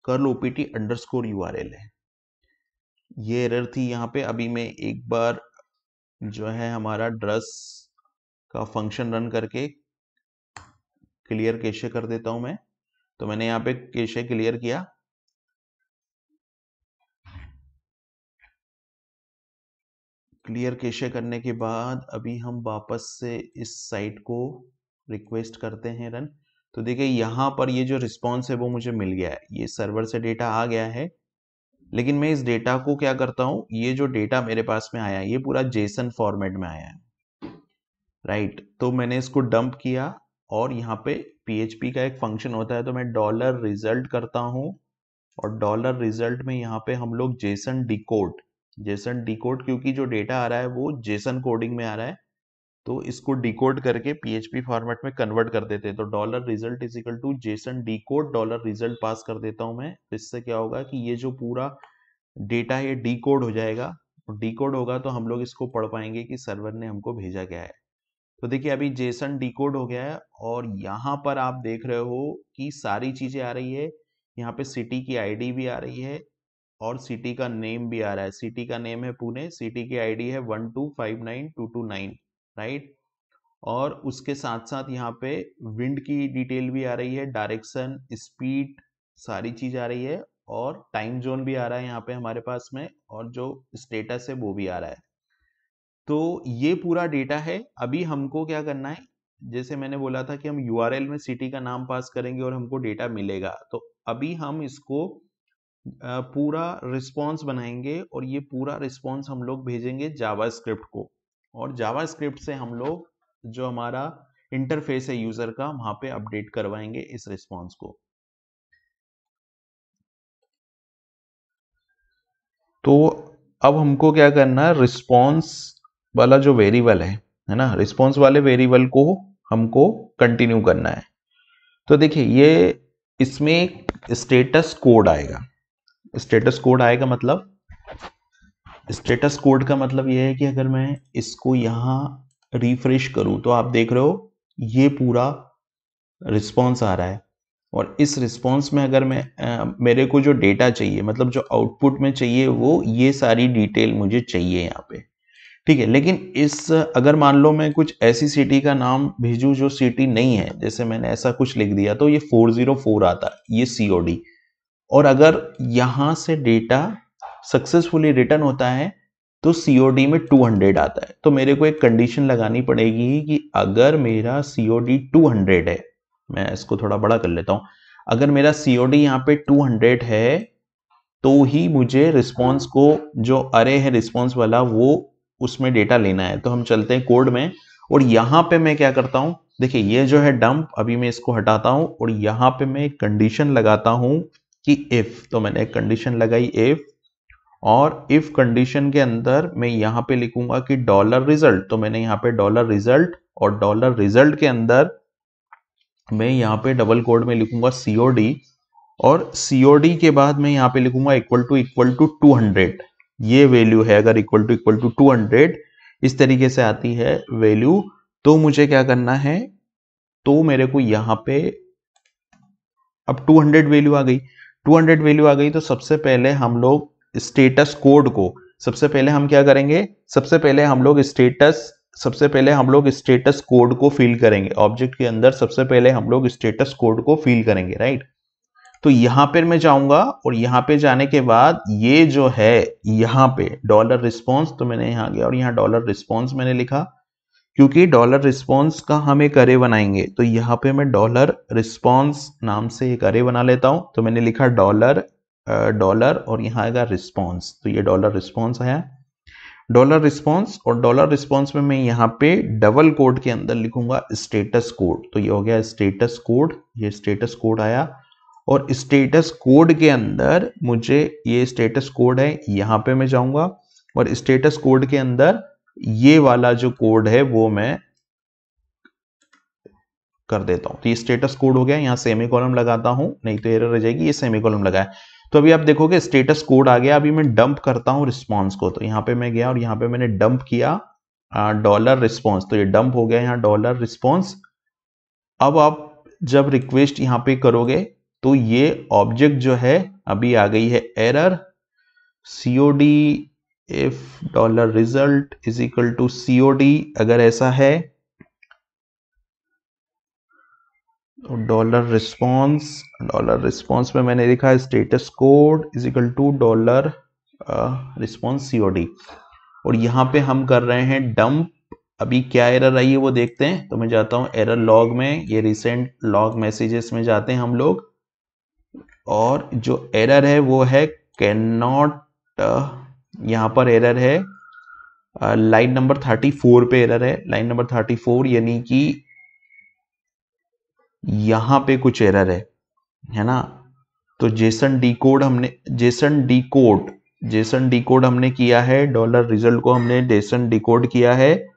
कर्ल ओपीटी अंडरस्कोर यूआरएल है, ये एरर थी यहाँ पे। अभी मैं एक बार जो है हमारा ड्रेस का फंक्शन रन करके क्लियर कैशे कर देता हूं मैं। तो मैंने यहाँ पे कैशे क्लियर किया, क्लियर कैशे करने के बाद अभी हम वापस से इस साइट को रिक्वेस्ट करते हैं रन। तो देखिए यहाँ पर ये जो रिस्पॉन्स है वो मुझे मिल गया है, ये सर्वर से डेटा आ गया है। लेकिन मैं इस डेटा को क्या करता हूँ, ये जो डेटा मेरे पास में आया ये पूरा जेसन फॉर्मेट में आया है, राइट। तो मैंने इसको डंप किया और यहाँ पे PHP का एक फंक्शन होता है, तो मैं डॉलर रिजल्ट करता हूँ और डॉलर रिजल्ट में यहाँ पे हम लोग जेसन डिकोड क्योंकि जो डेटा आ रहा है वो जेसन कोडिंग में आ रहा है, तो इसको डिकोड करके PHP फॉर्मेट में कन्वर्ट कर देते हैं। तो dollar result is equal to JSON decode dollar result pass कर देता हूं मैं। इससे क्या होगा कि ये जो पूरा डेटा है डिकोड हो जाएगा, और डिकोड होगा तो हम लोग इसको पढ़ पाएंगे कि सर्वर ने हमको भेजा क्या है। तो देखिए अभी जेसन डिकोड हो गया है और यहाँ पर आप देख रहे हो कि सारी चीजें आ रही है। यहाँ पे सिटी की आईडी भी आ रही है और सिटी का नेम भी आ रहा है। सिटी का नेम है पुणे, सिटी की आईडी है 1259229, राइट। और उसके साथ साथ यहाँ पे विंड की डिटेल भी आ रही है, डायरेक्शन, स्पीड, सारी चीज आ रही है और टाइम जोन भी आ रहा है यहाँ पे हमारे पास में, और जो स्टेटस है वो भी आ रहा है। तो ये पूरा डेटा है। अभी हमको क्या करना है, जैसे मैंने बोला था कि हम यूआरएल में सिटी का नाम पास करेंगे और हमको डेटा मिलेगा। तो अभी हम इसको पूरा रिस्पॉन्स बनाएंगे और ये पूरा रिस्पॉन्स हम लोग भेजेंगे जावास्क्रिप्ट को, और जावास्क्रिप्ट से हम लोग जो हमारा इंटरफेस है यूजर का वहां पे अपडेट करवाएंगे इस रिस्पॉन्स को। तो अब हमको क्या करना है, रिस्पॉन्स वाला जो वेरिएबल है ना, रिस्पॉन्स वाले वेरिएबल को हमको कंटिन्यू करना है। तो देखिए ये इसमें एक स्टेटस कोड आएगा। स्टेटस कोड आएगा मतलब, स्टेटस कोड का मतलब ये है कि अगर मैं इसको यहाँ रिफ्रेश करूं तो आप देख रहे हो ये पूरा रिस्पॉन्स आ रहा है। और इस रिस्पॉन्स में अगर मैं मेरे को जो डेटा चाहिए, मतलब जो आउटपुट में चाहिए, वो ये सारी डिटेल मुझे चाहिए यहाँ पे, ठीक है। लेकिन इस अगर मान लो मैं कुछ ऐसी सिटी का नाम भेजूं जो सिटी नहीं है, जैसे मैंने ऐसा कुछ लिख दिया तो ये 404 आता है, ये COD। और अगर यहां से डेटा सक्सेसफुली रिटर्न होता है तो COD में 200 आता है। तो मेरे को एक कंडीशन लगानी पड़ेगी कि अगर मेरा COD 200 है, मैं इसको थोड़ा बड़ा कर लेता हूं, अगर मेरा COD यहाँ पे 200 है तो ही मुझे रिस्पॉन्स को, जो अरे है रिस्पॉन्स वाला, वो उसमें डेटा लेना है। तो हम चलते हैं कोड में और यहाँ पे मैं क्या करता हूँ, देखिए ये जो है डंप, अभी मैं इसको हटाता हूँ और यहाँ पे मैं एक कंडीशन लगाता हूँ कि इफ। तो मैंने एक कंडीशन लगाई इफ, और इफ कंडीशन के अंदर मैं यहाँ पे लिखूंगा कि डॉलर रिजल्ट। तो मैंने यहाँ पे डॉलर रिजल्ट, और डॉलर रिजल्ट के अंदर मैं यहाँ पे डबल कोड में लिखूंगा COD, और COD के बाद मैं यहाँ पे लिखूंगा इक्वल टू 200। ये वैल्यू है, अगर इक्वल टू 200 इस तरीके से आती है वैल्यू, तो मुझे क्या करना है, तो मेरे को यहाँ पे अब 200 वैल्यू आ गई। 200 वैल्यू आ गई तो सबसे पहले हम लोग स्टेटस कोड को, सबसे पहले हम क्या करेंगे, सबसे पहले हम लोग स्टेटस सबसे पहले हम लोग स्टेटस कोड को फिल करेंगे, ऑब्जेक्ट के अंदर सबसे पहले हम लोग स्टेटस कोड को फिल करेंगे, राइट। तो यहां पर मैं जाऊंगा और यहां पे जाने के बाद ये जो है यहां पे डॉलर रिस्पॉन्स, तो मैंने यहां गया और यहां डॉलर रिस्पॉन्स मैंने लिखा, क्योंकि डॉलर रिस्पॉन्स का हम एक अरे बनाएंगे, तो यहाँ पे मैं डॉलर रिस्पॉन्स नाम से एक अरे बना लेता हूं। तो मैंने लिखा डॉलर डॉलर और यहाँ आएगा रिस्पॉन्स, तो ये डॉलर रिस्पॉन्स आया, डॉलर रिस्पॉन्स। और डॉलर रिस्पॉन्स में मैं यहाँ पे डबल कोड के अंदर लिखूंगा स्टेटस कोड, तो ये हो गया स्टेटस कोड, ये स्टेटस कोड आया। और स्टेटस कोड के अंदर मुझे ये स्टेटस कोड है, यहाँ पे मैं जाऊंगा और स्टेटस कोड के अंदर ये वाला जो कोड है वो मैं कर देता हूं। तो ये स्टेटस कोड हो गया, यहां सेमीकोलन लगाता हूं, नहीं तो एरर रह जाएगी, ये सेमीकोलन लगाया। तो अभी आप देखोगे स्टेटस कोड आ गया। अभी मैं डंप करता हूं रिस्पॉन्स को, तो यहां पे मैं गया और यहां पे मैंने डंप किया डॉलर रिस्पॉन्स, तो ये डंप हो गया यहाँ डॉलर रिस्पॉन्स। अब आप जब रिक्वेस्ट यहां पे करोगे तो ये ऑब्जेक्ट जो है अभी आ गई है error, COD if dollar result is equal to COD, अगर ऐसा है तो डॉलर रिस्पॉन्स में मैंने लिखा है status code is equal to dollar response COD, और यहाँ पे हम कर रहे हैं डंप। अभी क्या एरर आई है वो देखते हैं, तो मैं जाता हूँ एरर लॉग में, ये रिसेंट लॉग मैसेजेस में जाते हैं हम लोग, और जो एरर है वो है कैन नॉट, यहाँ पर एरर है लाइन नंबर 34 पे एरर है, लाइन नंबर 34, यानी कि यहां पे कुछ एरर है ना। तो जेसन डिकोड हमने किया है, डॉलर रिजल्ट को हमने जेसन डिकोड किया है,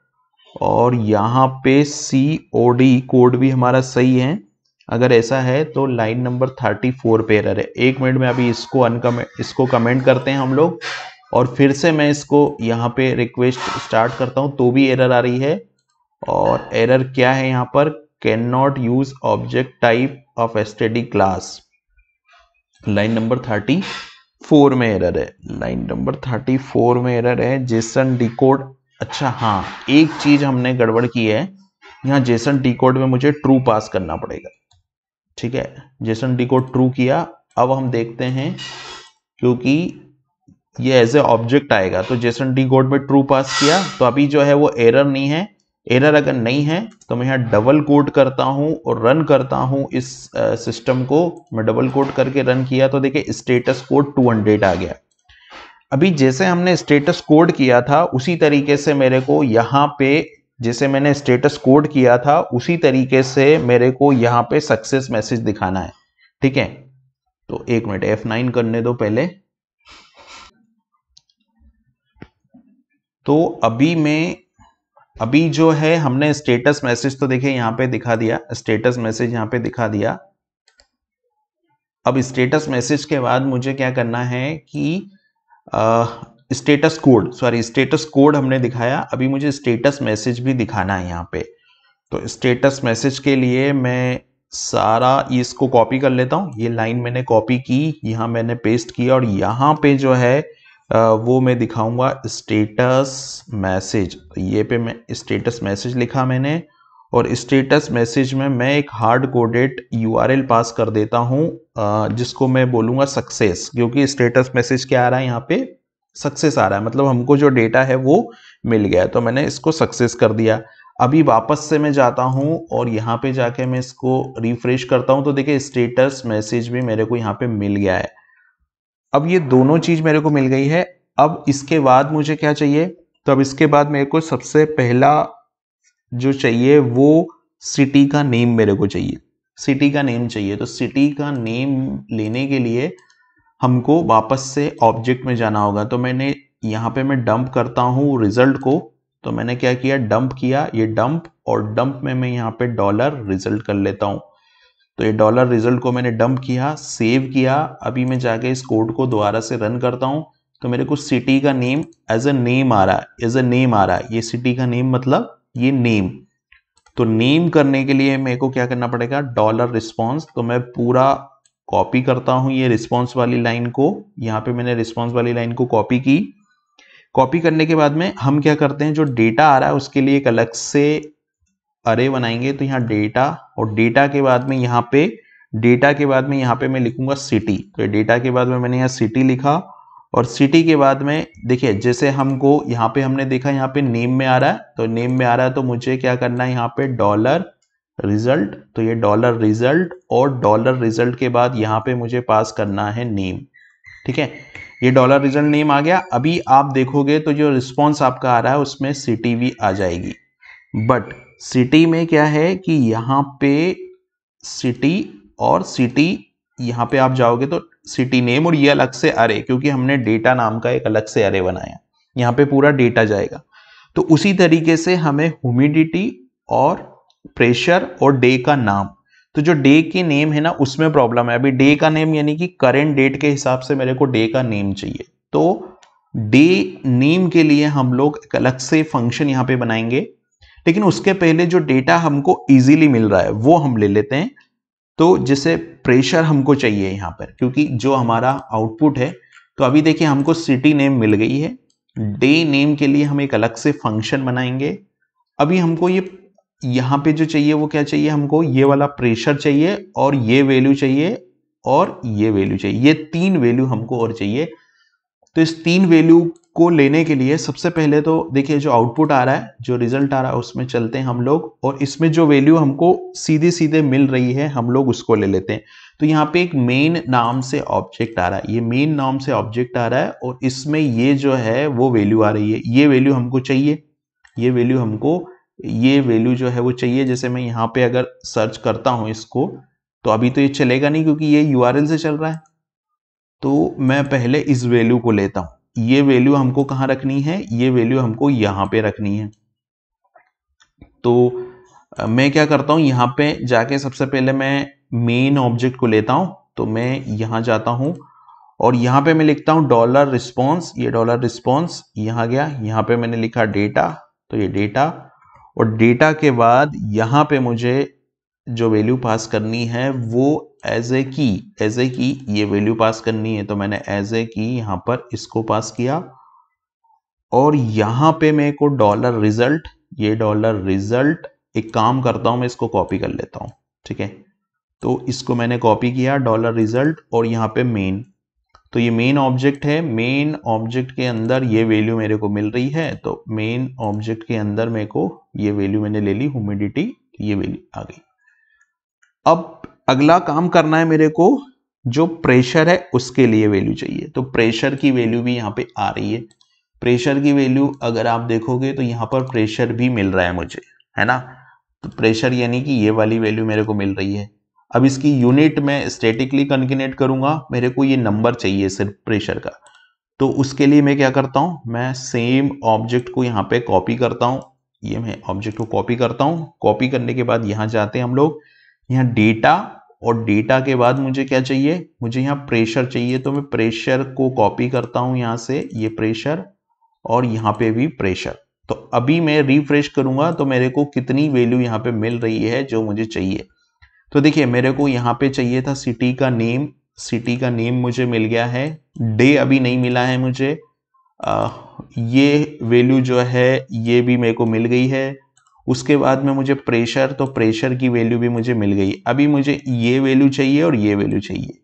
और यहाँ पे COD कोड भी हमारा सही है। अगर ऐसा है तो लाइन नंबर 34 पे एरर है। एक मिनट में अभी इसको कमेंट करते हैं हम लोग, और फिर से मैं इसको यहाँ पे रिक्वेस्ट स्टार्ट करता हूँ तो भी एरर आ रही है। और एरर क्या है यहाँ पर, can not use object type of std class, line number 34 में एरर है, लाइन नंबर 34 में एरर है। जेसन डिकोड, अच्छा हाँ, एक चीज हमने गड़बड़ की है, यहाँ जेसन डिकोड में मुझे ट्रू पास करना पड़ेगा, ठीक है। जेसन डिकोड ट्रू किया, अब हम देखते हैं, क्योंकि ये एज ए ऑब्जेक्ट आएगा, तो जेसन डिकोड में ट्रू पास किया, तो अभी जो है वो एरर नहीं है। एरर अगर नहीं है तो मैं यहाँ डबल कोड करता हूं और रन करता हूं इस सिस्टम को। मैं डबल कोड करके रन किया तो देखिए स्टेटस कोड 200 आ गया। अभी जैसे हमने स्टेटस कोड किया था उसी तरीके से मेरे को यहाँ पे, जैसे मैंने स्टेटस कोड किया था उसी तरीके से मेरे को यहाँ पे सक्सेस मैसेज दिखाना है, ठीक है। तो एक मिनट F9 करने दो पहले। तो अभी जो है हमने स्टेटस मैसेज तो देखिए यहाँ पे दिखा दिया, स्टेटस मैसेज यहाँ पे दिखा दिया। अब स्टेटस मैसेज के बाद मुझे क्या करना है कि स्टेटस कोड हमने दिखाया, अभी मुझे स्टेटस मैसेज भी दिखाना है यहाँ पे। तो स्टेटस मैसेज के लिए मैं सारा इसको कॉपी कर लेता हूँ, ये लाइन मैंने कॉपी की, यहाँ मैंने पेस्ट किया, और यहाँ पे जो है वो मैं दिखाऊंगा स्टेटस मैसेज। ये पे मैं स्टेटस मैसेज लिखा मैंने, और स्टेटस मैसेज में मैं एक हार्ड कोडेड URL पास कर देता हूं, जिसको मैं बोलूंगा सक्सेस, क्योंकि स्टेटस मैसेज क्या आ रहा है यहाँ पे, सक्सेस आ रहा है, मतलब हमको जो डेटा है वो मिल गया, तो मैंने इसको सक्सेस कर दिया। अभी वापस से मैं जाता हूं और यहाँ पे जाके मैं इसको रिफ्रेश करता हूं, तो देखिए स्टेटस मैसेज भी मेरे को यहाँ पे मिल गया है। अब ये दोनों चीज मेरे को मिल गई है। अब इसके बाद मुझे क्या चाहिए, तो अब इसके बाद मेरे को सबसे पहला जो चाहिए वो सिटी का नेम मेरे को चाहिए, सिटी का नेम चाहिए। तो सिटी का नेम लेने के लिए हमको वापस से ऑब्जेक्ट में जाना होगा। तो मैंने यहाँ पे मैं डंप करता हूँ रिजल्ट को, तो मैंने क्या किया, डंप किया, ये डंप, और डंप में मैं यहाँ पे डॉलर रिजल्ट कर लेता हूँ। तो ये डॉलर रिजल्ट को मैंने डंप किया, सेव किया। अभी मैं जाके इस कोड को दोबारा से रन करता हूँ, तो मेरे को सिटी का नेम एज अ नेम आ रहा है, ये सिटी का नेम मतलब ये नेम। तो नेम करने के लिए मेरे को क्या करना पड़ेगा, डॉलर रिस्पॉन्स। तो मैं पूरा कॉपी करता हूँ ये रिस्पॉन्स वाली लाइन को, यहाँ पे मैंने रिस्पॉन्स वाली लाइन को कॉपी की, कॉपी करने के बाद में हम क्या करते हैं, जो डेटा आ रहा है उसके लिए एक अलग से अरे बनाएंगे। तो यहाँ डेटा, और डेटा के बाद में यहाँ पे मैं लिखूंगा सिटी। तो डेटा के बाद में मैंने यहाँ सिटी लिखा, और सिटी के बाद में देखिए जैसे हमको यहाँ पे हमने देखा यहाँ पे नेम में आ रहा है, तो नेम में आ रहा है तो मुझे क्या करना है, यहाँ पे डॉलर रिजल्ट। तो ये डॉलर रिजल्ट, और डॉलर रिजल्ट के बाद यहाँ पे मुझे पास करना है नेम। ठीक है, ये डॉलर रिजल्ट नेम आ गया। अभी आप देखोगे तो जो रिस्पॉन्स आपका आ रहा है उसमें सिटी भी आ जाएगी, बट सिटी में क्या है कि यहाँ पे सिटी और सिटी, यहाँ पे आप जाओगे तो सिटी नेम और ये अलग से अरे, क्योंकि हमने डेटा नाम का एक अलग से अरे बनाया, यहाँ पे पूरा डेटा जाएगा। तो उसी तरीके से हमें ह्यूमिडिटी और प्रेशर और डे का नाम, तो जो डे के नेम है ना उसमें प्रॉब्लम है। अभी डे का नेम यानी कि करेंट डेट के हिसाब से मेरे को डे का नेम चाहिए, तो डे नेम के लिए हम लोग एक अलग से फंक्शन यहाँ पे बनाएंगे। लेकिन उसके पहले जो डेटा हमको इजीली मिल रहा है वो हम ले लेते हैं। तो जैसे प्रेशर हमको चाहिए यहाँ पर, क्योंकि जो हमारा आउटपुट है, तो अभी देखिए हमको सिटी नेम मिल गई है। डे नेम के लिए हम एक अलग से फंक्शन बनाएंगे। अभी हमको ये यहाँ पे जो चाहिए वो क्या चाहिए, हमको ये वाला प्रेशर चाहिए, और ये वैल्यू चाहिए, और ये वैल्यू चाहिए। ये 3 वैल्यू हमको और चाहिए। तो इस 3 वैल्यू को लेने के लिए सबसे पहले तो देखिए जो आउटपुट आ रहा है, जो रिजल्ट आ रहा है उसमें चलते हैं हम लोग, और इसमें जो वैल्यू हमको सीधे सीधे मिल रही है हम लोग उसको ले लेते हैं। तो यहाँ पे एक मेन नाम से ऑब्जेक्ट आ रहा है, ये मेन नाम से ऑब्जेक्ट आ रहा है, और इसमें ये जो है वो वैल्यू आ रही है, ये वैल्यू हमको चाहिए, ये वैल्यू जो है वो चाहिए। जैसे मैं यहाँ पे अगर सर्च करता हूँ इसको, तो अभी तो ये चलेगा नहीं क्योंकि ये यूआरएल से चल रहा है। तो मैं पहले इस वैल्यू को लेता हूं, ये वैल्यू हमको कहां रखनी है, ये वैल्यू हमको यहां पे रखनी है। तो मैं क्या करता हूं, यहां पे जाके सबसे पहले मैं मेन ऑब्जेक्ट को लेता हूं। तो मैं यहां जाता हूं, और यहां पे मैं लिखता हूं डॉलर रिस्पॉन्स। ये डॉलर रिस्पॉन्स यहां गया, यहां पे मैंने लिखा डेटा, तो ये डेटा, और डेटा के बाद यहां पे मुझे जो वैल्यू पास करनी है वो एज ए की ये वैल्यू पास करनी है। तो मैंने एज ए की यहां पर इसको पास किया, और यहां पे मेरे को डॉलर रिजल्ट, ये डॉलर रिजल्ट, एक काम करता हूं मैं इसको कॉपी कर लेता हूं। ठीक है, तो इसको मैंने कॉपी किया डॉलर रिजल्ट, और यहाँ पे मेन, तो ये मेन ऑब्जेक्ट है। मेन ऑब्जेक्ट के अंदर ये वैल्यू मेरे को मिल रही है, तो मेन ऑब्जेक्ट के अंदर मेरे को ये वैल्यू मैंने ले ली, ह्यूमिडिटी, ये वैल्यू आ गई। अब अगला काम करना है मेरे को, जो प्रेशर है उसके लिए वैल्यू चाहिए। तो प्रेशर की वैल्यू भी यहाँ पे आ रही है। प्रेशर की वैल्यू अगर आप देखोगे तो यहाँ पर प्रेशर भी मिल रहा है मुझे, है ना। तो प्रेशर यानी कि ये वाली वैल्यू मेरे को मिल रही है। अब इसकी यूनिट में स्टैटिकली कन्केनेट करूंगा, मेरे को ये नंबर चाहिए सिर्फ प्रेशर का। तो उसके लिए मैं क्या करता हूं, मैं सेम ऑब्जेक्ट को यहाँ पे कॉपी करता हूं। ये मैं ऑब्जेक्ट को कॉपी करता हूं, कॉपी करने के बाद यहाँ जाते हैं हम लोग, यहाँ डेटा, और डेटा के बाद मुझे क्या चाहिए, मुझे यहाँ प्रेशर चाहिए। तो मैं प्रेशर को कॉपी करता हूं यहाँ से, ये प्रेशर, और यहाँ पे भी प्रेशर। तो अभी मैं रिफ्रेश करूंगा तो मेरे को कितनी वैल्यू यहाँ पे मिल रही है जो मुझे चाहिए। तो देखिए मेरे को यहाँ पे चाहिए था सिटी का नेम, सिटी का नेम मुझे मिल गया है। डे अभी नहीं मिला है मुझे। ये वैल्यू जो है ये भी मेरे को मिल गई है। उसके बाद में मुझे प्रेशर, तो प्रेशर की वैल्यू भी मुझे मिल गई। अभी मुझे ये वैल्यू चाहिए और ये वैल्यू चाहिए,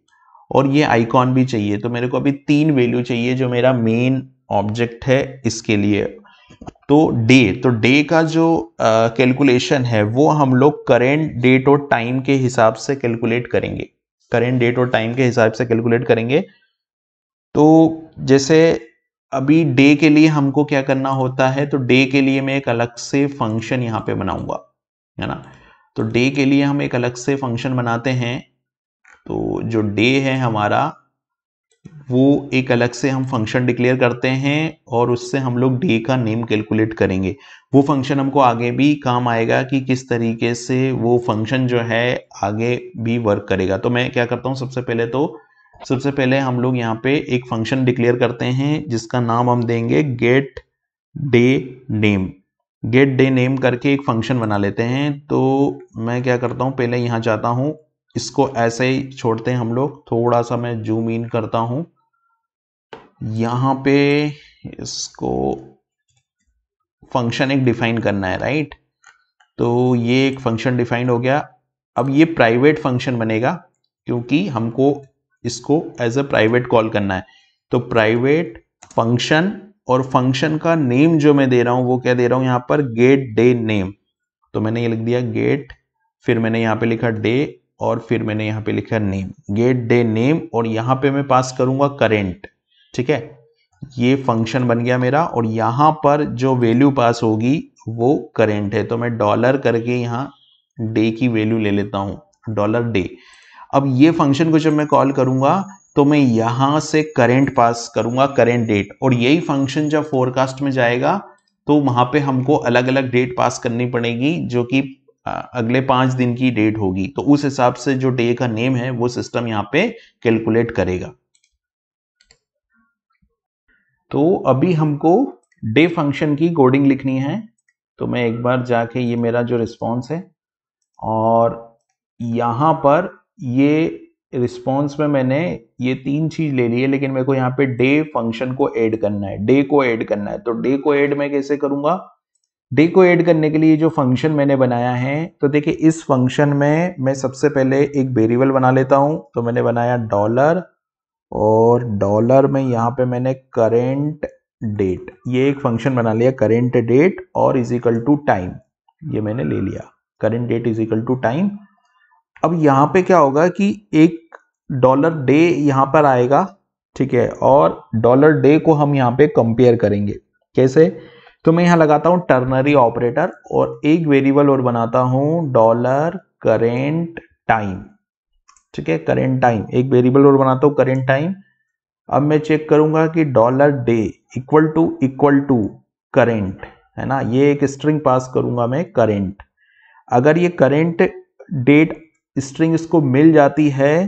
और ये आइकॉन भी चाहिए। तो मेरे को अभी 3 वैल्यू चाहिए जो मेरा मेन ऑब्जेक्ट है इसके लिए। तो डे का जो कैलकुलेशन है वो हम लोग करेंट डेट और टाइम के हिसाब से कैलकुलेट करेंगे, करेंट डेट और टाइम के हिसाब से कैलकुलेट करेंगे। तो जैसे अभी डे के लिए हमको क्या करना होता है, तो डे के लिए मैं एक अलग से फंक्शन यहाँ पे बनाऊंगा, है ना। तो डे के लिए हम एक अलग से फंक्शन बनाते हैं। तो जो डे है हमारा, वो एक अलग से हम फंक्शन डिक्लेयर करते हैं, और उससे हम लोग डे का नेम कैलकुलेट करेंगे। वो फंक्शन हमको आगे भी काम आएगा कि किस तरीके से वो फंक्शन जो है आगे भी वर्क करेगा। तो मैं क्या करता हूँ, सबसे पहले हम लोग यहाँ पे एक फंक्शन डिक्लेयर करते हैं जिसका नाम हम देंगे get day name. Get day name करके एक फंक्शन बना लेते हैं। तो मैं क्या करता हूँ, पहले यहाँ जाता हूँ, इसको ऐसे ही छोड़ते हैं हम लोग। थोड़ा सा मैं जूम इन करता हूँ, यहाँ पे इसको फंक्शन एक डिफाइन करना है, राइट। तो ये एक फंक्शन डिफाइन हो गया। अब ये प्राइवेट फंक्शन बनेगा क्योंकि हमको इसको एज अ प्राइवेट कॉल करना है। तो प्राइवेट फंक्शन, और फंक्शन का नेम जो मैं दे रहा हूं वो क्या दे रहा हूं यहाँ पर, गेट डे नेम। तो मैंने ये लिख दिया गेट, फिर मैंने यहाँ पे लिखा डे, और फिर मैंने यहाँ पे लिखा नेम, गेट डे नेम, और यहाँ पे मैं पास करूंगा करेंट। ठीक है, ये फंक्शन बन गया मेरा, और यहाँ पर जो वैल्यू पास होगी वो करेंट है। तो मैं डॉलर करके यहाँ डे की वैल्यू ले लेता हूँ, डॉलर डे। अब ये फंक्शन को जब मैं कॉल करूंगा तो मैं यहां से करंट पास करूंगा, करंट डेट, और यही फंक्शन जब फोरकास्ट में जाएगा तो वहां पे हमको अलग अलग डेट पास करनी पड़ेगी जो कि अगले 5 दिन की डेट होगी। तो उस हिसाब से जो डे का नेम है वो सिस्टम यहाँ पे कैलकुलेट करेगा। तो अभी हमको डे फंक्शन की कोडिंग लिखनी है। तो मैं एक बार जाके, ये मेरा जो रिस्पॉन्स है, और यहाँ पर ये रिस्पॉन्स में मैंने ये 3 चीज ले ली है, लेकिन मेरे को यहाँ पे डे फंक्शन को ऐड करना है, डे को ऐड करना है। तो डे को ऐड मैं कैसे करूंगा? डे को ऐड करने के लिए जो फंक्शन मैंने बनाया है, तो देखिए इस फंक्शन में मैं सबसे पहले एक वेरिएबल बना लेता हूं। तो मैंने बनाया डॉलर, और डॉलर में यहाँ पे मैंने करेंट डेट, ये एक फंक्शन बना लिया, करेंट डेट और इज इक्वल टू टाइम, ये मैंने ले लिया, current date is equal to time. अब यहाँ पे क्या होगा कि एक डॉलर डे यहाँ पर आएगा, ठीक है, और डॉलर डे को हम यहाँ पे कंपेयर करेंगे। कैसे? तो मैं यहाँ लगाता हूँ टर्नरी ऑपरेटर, और एक वेरिएबल और बनाता हूँ डॉलर करेंट टाइम। ठीक है, करेंट टाइम, एक वेरिएबल और बनाता हूँ करेंट टाइम। अब मैं चेक करूंगा कि dollar day equal to current, है ना, ये एक स्ट्रिंग पास करूंगा मैं करेंट। अगर ये करेंट डेट स्ट्रिंग इसको मिल जाती है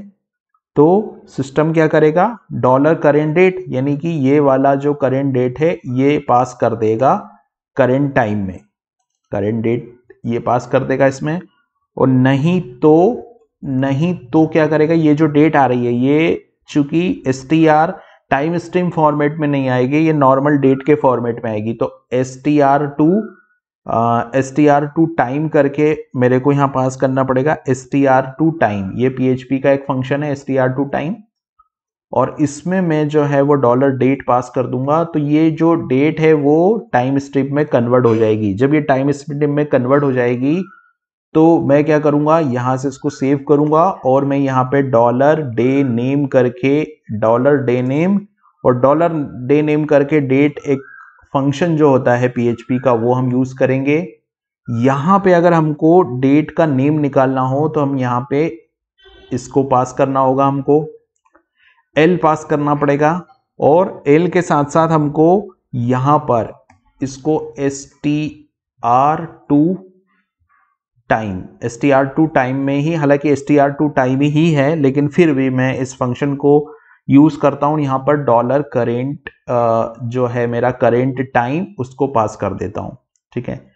तो सिस्टम क्या करेगा, डॉलर करेंट डेट, यानी कि ये वाला जो करेंट डेट है ये पास कर देगा करेंट टाइम में, करेंट डेट ये पास कर देगा इसमें। और नहीं तो क्या करेगा, ये जो डेट आ रही है ये चूंकि str टाइम स्ट्रिंग फॉर्मेट में नहीं आएगी, ये नॉर्मल डेट के फॉर्मेट में आएगी। तो str टाइम करके मेरे को यहाँ पास करना पड़ेगा str टाइम, ये PHP का एक फंक्शन है str टाइम, और इसमें मैं जो है वो डॉलर डेट पास कर दूंगा। तो ये जो डेट है वो टाइम स्ट्रिप में कन्वर्ट हो जाएगी। जब ये टाइम स्ट्रिप में कन्वर्ट हो जाएगी तो मैं क्या करूंगा, यहां से इसको सेव करूंगा, और मैं यहाँ पे डॉलर डे नेम करके, डॉलर डे नेम और डॉलर डे नेम करके डेट, एक फंक्शन जो होता है PHP का वो हम यूज करेंगे। यहां पे अगर हमको डेट का नेम निकालना हो तो हम यहाँ पे इसको पास करना होगा, हमको L पास करना पड़ेगा, और L के साथ साथ हमको यहां पर इसको str2 टाइम में ही, हालांकि str2 टाइम ही है, लेकिन फिर भी मैं इस फंक्शन को यूज करता हूं, यहां पर डॉलर करेंट जो है मेरा करेंट टाइम उसको पास कर देता हूं। ठीक है,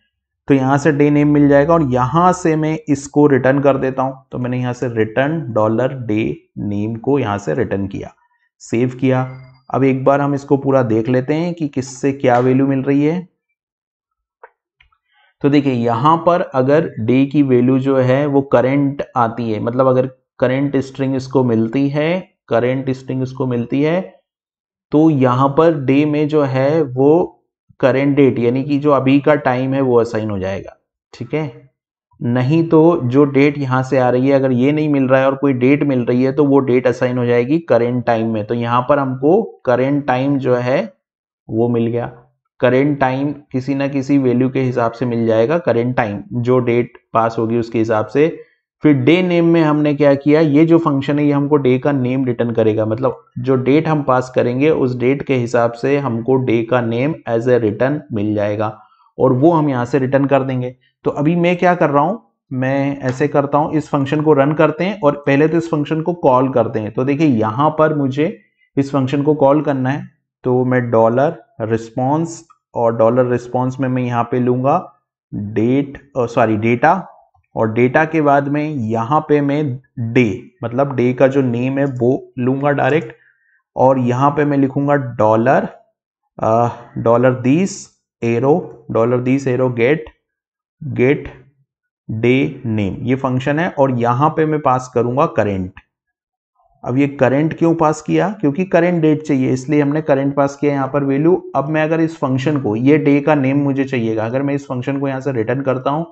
तो यहां से डे नेम मिल जाएगा, और यहां से मैं इसको रिटर्न कर देता हूं। तो मैंने यहां से रिटर्न डॉलर डे नेम को यहां से रिटर्न किया, सेव किया। अब एक बार हम इसको पूरा देख लेते हैं कि किससे क्या वैल्यू मिल रही है। तो देखिए यहां पर अगर डे की वैल्यू जो है वो करंट आती है, मतलब अगर करंट स्ट्रिंग इसको मिलती है, करंट स्ट्रिंग इसको मिलती है, तो यहां पर डे में जो है वो करंट डेट यानी कि जो अभी का टाइम है वो असाइन हो जाएगा। ठीक है, नहीं तो जो डेट यहां से आ रही है, अगर ये नहीं मिल रहा है और कोई डेट मिल रही है तो वो डेट असाइन हो जाएगी करंट टाइम में। तो यहां पर हमको करंट टाइम जो है वो मिल गया, करेंट टाइम किसी ना किसी वैल्यू के हिसाब से मिल जाएगा, करेंट टाइम जो डेट पास होगी उसके हिसाब से। फिर डे नेम में हमने क्या किया, ये जो फंक्शन है ये हमको डे का नेम रिटर्न करेगा, मतलब जो डेट हम पास करेंगे उस डेट के हिसाब से हमको डे का नेम एज ए रिटर्न मिल जाएगा, और वो हम यहाँ से रिटर्न कर देंगे। तो अभी मैं क्या कर रहा हूँ, मैं ऐसे करता हूँ, इस फंक्शन को रन करते हैं और पहले तो इस फंक्शन को कॉल करते हैं। तो देखिए यहाँ पर मुझे इस फंक्शन को कॉल करना है, तो मैं डॉलर रिस्पॉन्स, और डॉलर रिस्पॉन्स में मैं यहाँ पे लूंगा डेटा, और डेटा के बाद में यहाँ पे मैं डे, मतलब डे का जो नेम है वो लूंगा डायरेक्ट, और यहाँ पे मैं लिखूंगा dollar $this arrow get day name, ये फंक्शन है और यहां पे मैं पास करूंगा करंट। अब ये करंट क्यों पास किया, क्योंकि करंट डेट चाहिए इसलिए हमने करंट पास किया यहाँ पर वैल्यू। अब मैं अगर इस फंक्शन को, ये डे का नेम मुझे चाहिएगा, अगर मैं इस फंक्शन को यहाँ से रिटर्न करता हूं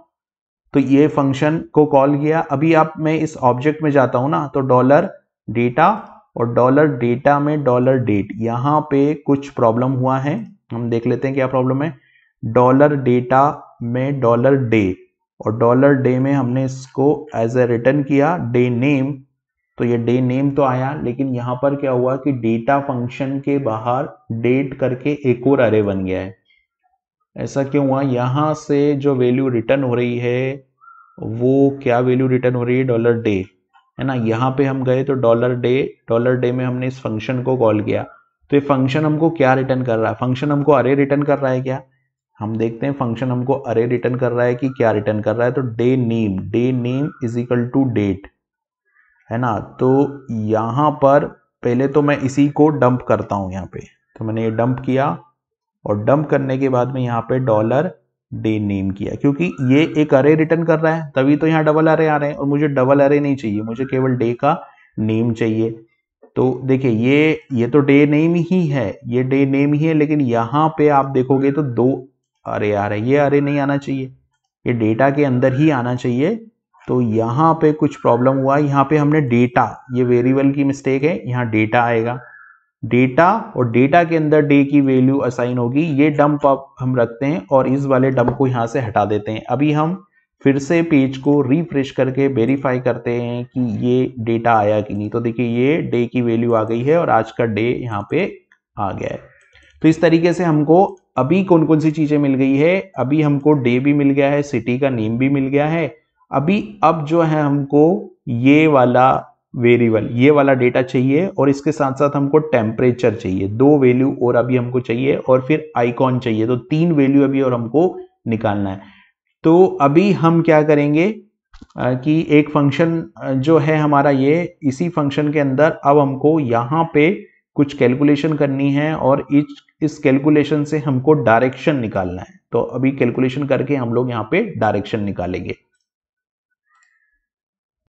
तो ये फंक्शन को कॉल किया। अभी आप मैं इस ऑब्जेक्ट में जाता हूं ना, तो डॉलर डेटा और डॉलर डेटा में डॉलर डेट, यहाँ पे कुछ प्रॉब्लम हुआ है, हम देख लेते हैं क्या प्रॉब्लम है। डॉलर डेटा में डॉलर डे और डॉलर डे में हमने इसको एज ए रिटर्न किया डे नेम, तो ये डे नेम तो आया, लेकिन यहाँ पर क्या हुआ कि डेटा फंक्शन के बाहर डेट करके एक और अरे बन गया है। ऐसा क्यों हुआ, यहाँ से जो वैल्यू रिटर्न हो रही है वो क्या वैल्यू रिटर्न हो रही है, डॉलर डे है ना। यहाँ पे हम गए तो डॉलर डे में हमने इस फंक्शन को कॉल किया, तो ये फंक्शन हमको क्या रिटर्न कर रहा है, फंक्शन हमको अरे रिटर्न कर रहा है क्या, हम देखते हैं फंक्शन हमको अरे रिटर्न कर रहा है कि क्या रिटर्न कर रहा है। तो day name is equal to date है ना। तो यहाँ पर पहले तो मैं इसी को डंप करता हूँ यहाँ पे, तो मैंने ये डंप किया और डंप करने के बाद में यहाँ पे डॉलर डे नेम किया, क्योंकि ये एक अरे रिटर्न कर रहा है तभी तो यहाँ डबल अरे आ रहे हैं, और मुझे डबल अरे नहीं चाहिए, मुझे केवल डे का नेम चाहिए। तो देखिए ये तो डे नेम ही है, ये डे नेम ही है, लेकिन यहाँ पे आप देखोगे तो दो अरे आ रहे हैं, ये अरे नहीं आना चाहिए, ये डेटा के अंदर ही आना चाहिए। तो यहाँ पे कुछ प्रॉब्लम हुआ, यहाँ पे हमने डेटा, ये वेरिएबल की मिस्टेक है, यहाँ डेटा आएगा, डेटा और डेटा के अंदर डे की वैल्यू असाइन होगी। ये डंप अब हम रखते हैं और इस वाले डंप को यहाँ से हटा देते हैं। अभी हम फिर से पेज को रिफ्रेश करके वेरीफाई करते हैं कि ये डेटा आया कि नहीं। तो देखिए ये डे की वैल्यू आ गई है और आज का डे यहाँ पे आ गया है। तो इस तरीके से हमको अभी कौन कौन सी चीजें मिल गई है, अभी हमको डे भी मिल गया है, सिटी का नेम भी मिल गया है। अब जो है हमको ये वाला वेरिएबल, ये वाला डेटा चाहिए और इसके साथ साथ हमको टेम्परेचर चाहिए, दो वैल्यू और अभी हमको चाहिए, और फिर आइकॉन चाहिए, तो तीन वैल्यू अभी और हमको निकालना है। तो अभी हम क्या करेंगे कि एक फंक्शन जो है हमारा ये, इसी फंक्शन के अंदर अब हमको यहाँ पे कुछ कैलकुलेशन करनी है और इस कैलकुलेशन से हमको डायरेक्शन निकालना है। तो अभी कैलकुलेशन करके हम लोग यहाँ पे डायरेक्शन निकालेंगे।